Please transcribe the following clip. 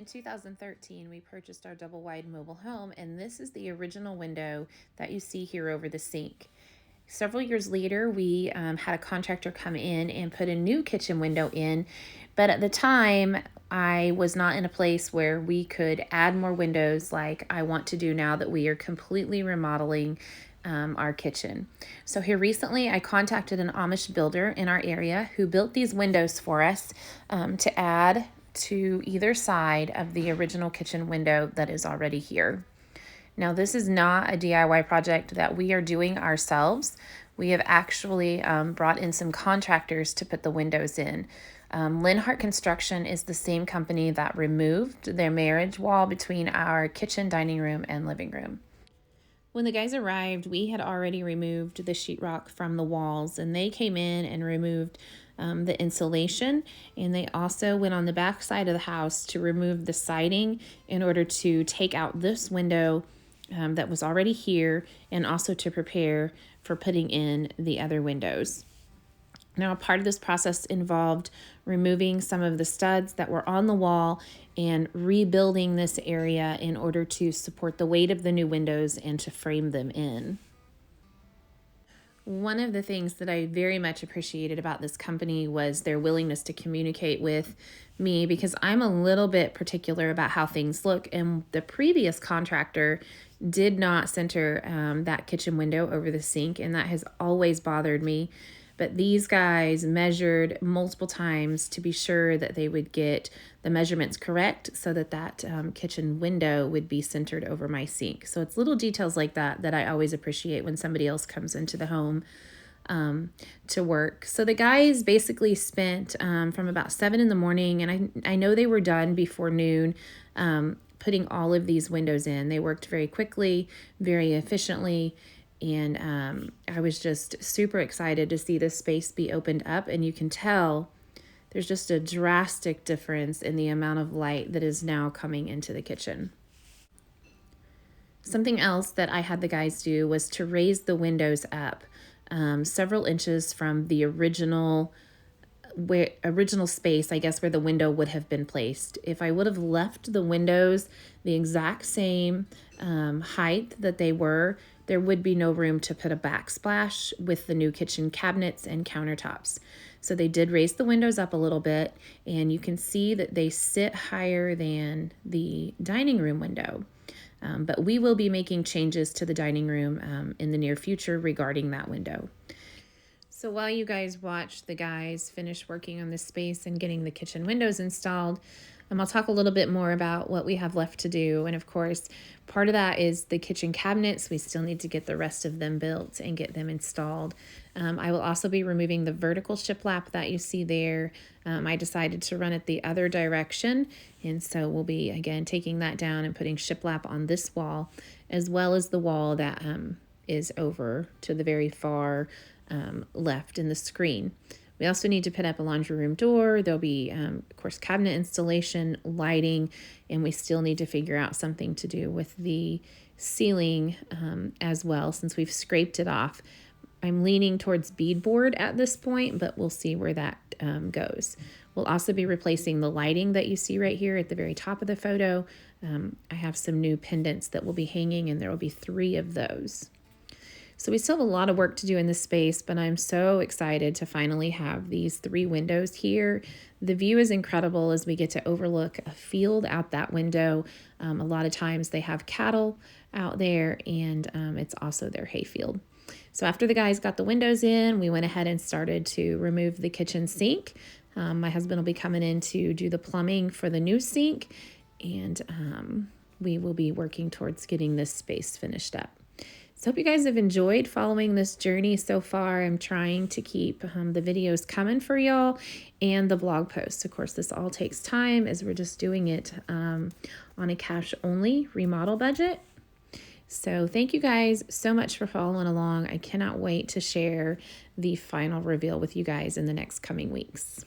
In 2013, we purchased our double wide mobile home, and this is the original window that you see here over the sink. Several years later, we had a contractor come in and put a new kitchen window in, but at the time, I was not in a place where we could add more windows like I want to do now that we are completely remodeling our kitchen. So here recently, I contacted an Amish builder in our area who built these windows for us to add to either side of the original kitchen window that is already here. Now, this is not a DIY project that we are doing ourselves. We have actually brought in some contractors to put the windows in. Linhart Construction is the same company that removed their marriage wall between our kitchen, dining room, and living room. When the guys arrived, we had already removed the sheetrock from the walls, and they came in and removed the insulation, and they also went on the back side of the house to remove the siding in order to take out this window that was already here, and also to prepare for putting in the other windows. Now, part of this process involved removing some of the studs that were on the wall and rebuilding this area in order to support the weight of the new windows and to frame them in. One of the things that I very much appreciated about this company was their willingness to communicate with me, because I'm a little bit particular about how things look, and the previous contractor did not center that kitchen window over the sink, and that has always bothered me. But these guys measured multiple times to be sure that they would get the measurements correct so that that kitchen window would be centered over my sink. So it's little details like that that I always appreciate when somebody else comes into the home to work. So the guys basically spent from about 7 in the morning, and I know they were done before noon, putting all of these windows in. They worked very quickly, very efficiently, and I was just super excited to see this space be opened up, and you can tell there's just a drastic difference in the amount of light that is now coming into the kitchen. Something else that I had the guys do was to raise the windows up several inches from the original space, I guess, where the window would have been placed. If I would have left the windows the exact same height that they were, there would be no room to put a backsplash with the new kitchen cabinets and countertops. So they did raise the windows up a little bit, and you can see that they sit higher than the dining room window. But we will be making changes to the dining room in the near future regarding that window. So while you guys watch the guys finish working on this space and getting the kitchen windows installed, I'll talk a little bit more about what we have left to do. And of course, part of that is the kitchen cabinets. We still need to get the rest of them built and get them installed. I will also be removing the vertical shiplap that you see there. I decided to run it the other direction, and so we'll be, again, taking that down and putting shiplap on this wall, as well as the wall that is over to the very far left in the screen. We also need to put up a laundry room door. There'll be, of course, cabinet installation, lighting, and we still need to figure out something to do with the ceiling as well, since we've scraped it off. I'm leaning towards beadboard at this point, but we'll see where that goes. We'll also be replacing the lighting that you see right here at the very top of the photo. I have some new pendants that will be hanging, and there will be 3 of those. So we still have a lot of work to do in this space, but I'm so excited to finally have these 3 windows here. The view is incredible as we get to overlook a field out that window. A lot of times they have cattle out there, and it's also their hay field. So after the guys got the windows in, we went ahead and started to remove the kitchen sink. My husband will be coming in to do the plumbing for the new sink, and we will be working towards getting this space finished up. So I hope you guys have enjoyed following this journey so far. I'm trying to keep the videos coming for y'all and the blog posts. Of course, this all takes time as we're just doing it on a cash-only remodel budget. So thank you guys so much for following along. I cannot wait to share the final reveal with you guys in the next coming weeks.